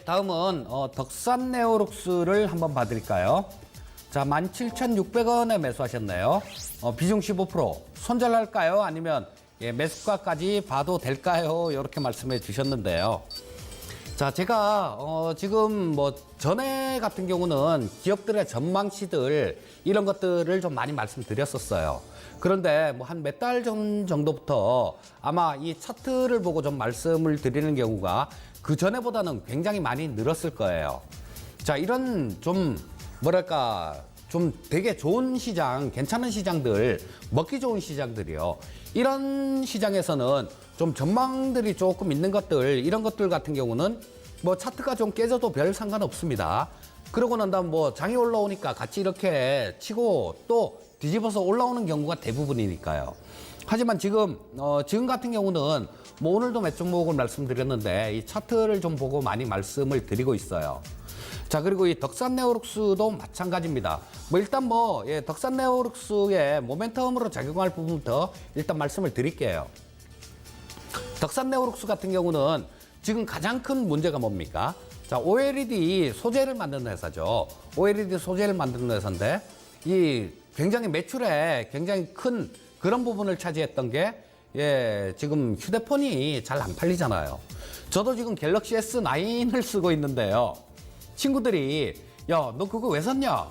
다음은 덕산 네오룩스를 한번 봐드릴까요? 자, 17,600원에 매수하셨네요. 비중 15%. 손절할까요? 아니면 매수가까지 봐도 될까요? 이렇게 말씀해 주셨는데요. 자, 제가 지금 뭐 전에 같은 경우는 기업들의 전망치들 이런 것들을 좀 많이 말씀드렸었어요. 그런데 뭐 한 몇 달 전 정도부터 아마 이 차트를 보고 좀 말씀을 드리는 경우가 그 전에보다는 굉장히 많이 늘었을 거예요. 자, 이런 좀 뭐랄까 좀 되게 좋은 시장, 괜찮은 시장들, 먹기 좋은 시장들이요. 이런 시장에서는 좀 전망들이 조금 있는 것들, 이런 것들 같은 경우는 뭐 차트가 좀 깨져도 별 상관없습니다. 그러고 난 다음 뭐 장이 올라오니까 같이 이렇게 치고 또 뒤집어서 올라오는 경우가 대부분이니까요. 하지만 지금 같은 경우는 뭐 오늘도 몇 종목을 말씀드렸는데 이 차트를 좀 보고 많이 말씀을 드리고 있어요. 자, 그리고 이 덕산 네오룩스도 마찬가지입니다. 뭐 일단 덕산 네오룩스의 모멘텀으로 작용할 부분부터 일단 말씀을 드릴게요. 덕산 네오룩스 같은 경우는 지금 가장 큰 문제가 뭡니까? 자, OLED 소재를 만드는 회사죠. OLED 소재를 만드는 회사인데 이 굉장히 매출에 굉장히 큰 그런 부분을 차지했던 게 지금 휴대폰이 잘 안 팔리잖아요. 저도 지금 갤럭시 S9을 쓰고 있는데요. 친구들이 야, 너 그거 왜 샀냐?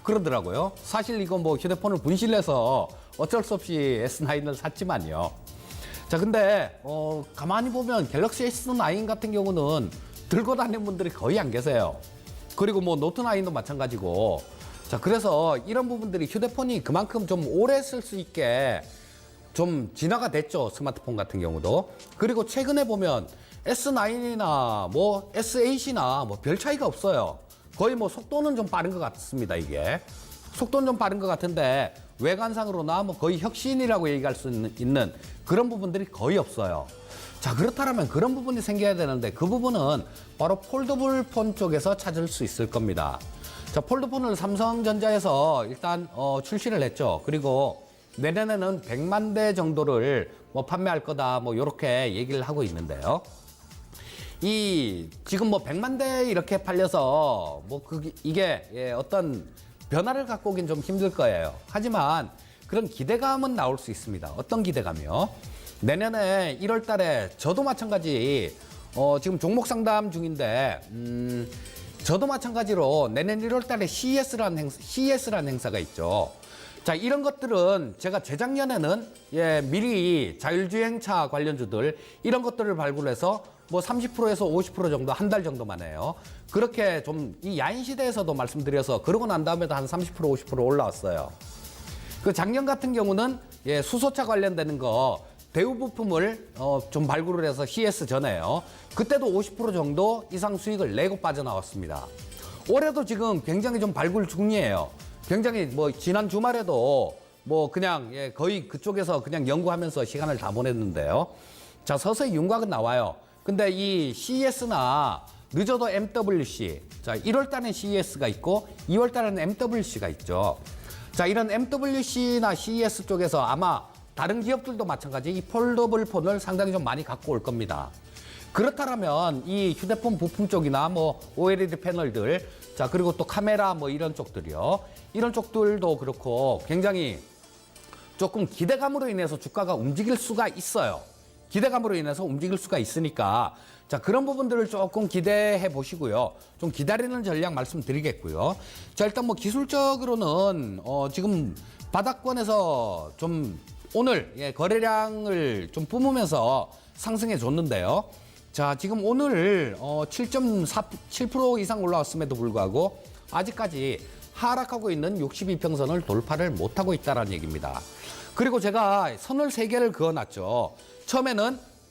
그러더라고요. 사실 이거 뭐 휴대폰을 분실해서 어쩔 수 없이 S9을 샀지만요. 자, 근데 가만히 보면 갤럭시 S9 같은 경우는 들고 다니는 분들이 거의 안 계세요. 그리고 뭐 노트9도 마찬가지고. 자, 그래서 이런 부분들이 휴대폰이 그만큼 좀 오래 쓸 수 있게 좀 진화가 됐죠. 스마트폰 같은 경우도. 그리고 최근에 보면 S9이나 뭐 S8이나 뭐 별 차이가 없어요. 거의 뭐 속도는 좀 빠른 것 같습니다, 이게. 속도는 좀 빠른 것 같은데 외관상으로나 뭐 거의 혁신이라고 얘기할 수 있는 그런 부분들이 거의 없어요. 자, 그렇다면 그런 부분이 생겨야 되는데 그 부분은 바로 폴더블 폰 쪽에서 찾을 수 있을 겁니다. 자, 폴더폰을 삼성전자에서 일단 출시를 했죠. 그리고 내년에는 100만 대 정도를 뭐 판매할 거다 뭐 이렇게 얘기를 하고 있는데요. 지금 뭐 100만 대 이렇게 팔려서 뭐 이게 어떤 변화를 갖고 오긴 좀 힘들 거예요. 하지만 그런 기대감은 나올 수 있습니다. 어떤 기대감이요? 내년에 1월 달에 저도 마찬가지 지금 종목 상담 중인데 저도 마찬가지로 내년 1월 달에 CES라는 행사가 있죠. 자, 이런 것들은 제가 재작년에는 미리 자율주행차 관련주들 이런 것들을 발굴해서 뭐 30%에서 50% 정도 한 달 정도만 해요. 그렇게 좀 이 야인 시대에서도 말씀드려서 그러고 난 다음에도 한 30% 50% 올라왔어요. 그 작년 같은 경우는 수소차 관련되는 거 대우 부품을 좀 발굴을 해서 CES 전에요. 그때도 50% 정도 이상 수익을 내고 빠져나왔습니다. 올해도 지금 굉장히 좀 발굴 중이에요. 굉장히 뭐 지난 주말에도 뭐 그냥 거의 그쪽에서 그냥 연구하면서 시간을 다 보냈는데요. 자, 서서히 윤곽은 나와요. 근데 이 CES나 늦어도 MWC, 자, 1월 달엔 CES가 있고 2월 달에는 MWC가 있죠. 자, 이런 MWC나 CES 쪽에서 아마 다른 기업들도 마찬가지 이 폴더블 폰을 상당히 좀 많이 갖고 올 겁니다. 그렇다면 이 휴대폰 부품 쪽이나 뭐 OLED 패널들, 자, 그리고 또 카메라 뭐 이런 쪽들이요. 이런 쪽들도 그렇고 굉장히 조금 기대감으로 인해서 주가가 움직일 수가 있어요. 기대감으로 인해서 움직일 수가 있으니까 자, 그런 부분들을 조금 기대해 보시고요. 좀 기다리는 전략 말씀드리겠고요. 자, 일단 뭐 기술적으로는 지금 바닥권에서 좀 오늘 거래량을 좀 뿜으면서 상승해 줬는데요. 자, 지금 오늘 7.7% 이상 올라왔음에도 불구하고 아직까지 하락하고 있는 62평선을 돌파를 못하고 있다는 얘기입니다. 그리고 제가 선을 3개를 그어놨죠.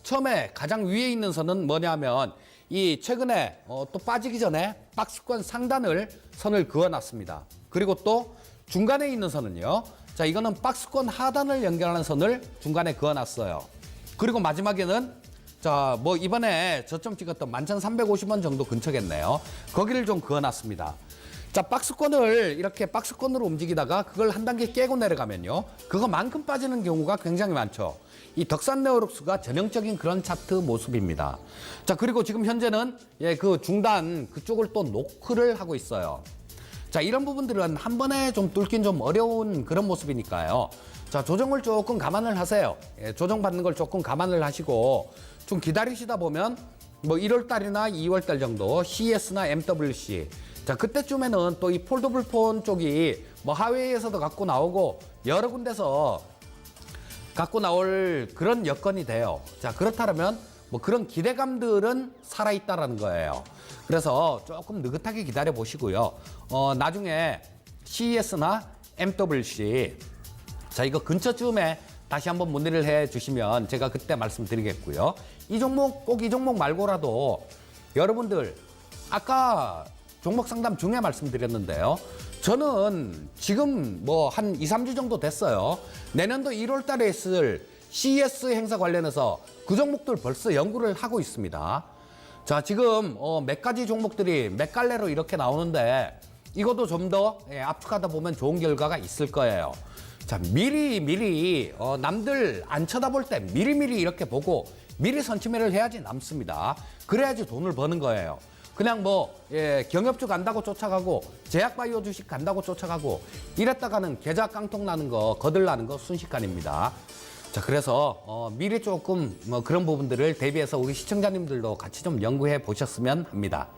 처음에 가장 위에 있는 선은 뭐냐면 이 최근에 또 빠지기 전에 박스권 상단을 선을 그어놨습니다. 그리고 또 중간에 있는 선은요. 자, 이거는 박스권 하단을 연결하는 선을 중간에 그어놨어요. 그리고 마지막에는 자, 뭐 이번에 저점 찍었던 11,350원 정도 근처겠네요. 거기를 좀 그어놨습니다. 자, 박스권을 이렇게 박스권으로 움직이다가 그걸 한 단계 깨고 내려가면요. 그거만큼 빠지는 경우가 굉장히 많죠. 이 덕산 네오룩스가 전형적인 그런 차트 모습입니다. 자, 그리고 지금 현재는 그 중단 그쪽을 또 노크를 하고 있어요. 자, 이런 부분들은 한 번에 좀 뚫긴 좀 어려운 그런 모습이니까요. 자, 조정을 조금 감안을 하세요. 조정받는 걸 조금 감안을 하시고 좀 기다리시다 보면 뭐 1월 달이나 2월 달 정도 CES나 MWC 자, 그때쯤에는 또 이 폴더블 폰 쪽이 뭐 하웨이에서도 갖고 나오고 여러 군데서 갖고 나올 그런 여건이 돼요. 자, 그렇다면 뭐 그런 기대감들은 살아있다라는 거예요. 그래서 조금 느긋하게 기다려 보시고요. 나중에 CES나 MWC 자, 이거 근처쯤에 다시 한번 문의를 해 주시면 제가 그때 말씀드리겠고요. 이 종목 꼭 이 종목 말고라도 여러분들 아까 종목 상담 중에 말씀드렸는데요. 저는 지금 뭐 한 2, 3주 정도 됐어요. 내년도 1월 달에 있을 CES 행사 관련해서 그 종목들 벌써 연구를 하고 있습니다. 자, 지금 몇 가지 종목들이 몇 갈래로 이렇게 나오는데 이것도 좀 더 압축하다 보면 좋은 결과가 있을 거예요. 자, 미리 남들 안 쳐다볼 때 미리미리 이렇게 보고 미리 선취매를 해야지 남습니다. 그래야지 돈을 버는 거예요. 그냥 경협주 간다고 쫓아가고 제약바이오 주식 간다고 쫓아가고 이랬다가는 계좌 깡통 나는 거 거들나는 거 순식간입니다. 자, 그래서 미리 조금 그런 부분들을 대비해서 우리 시청자님들도 같이 좀 연구해 보셨으면 합니다.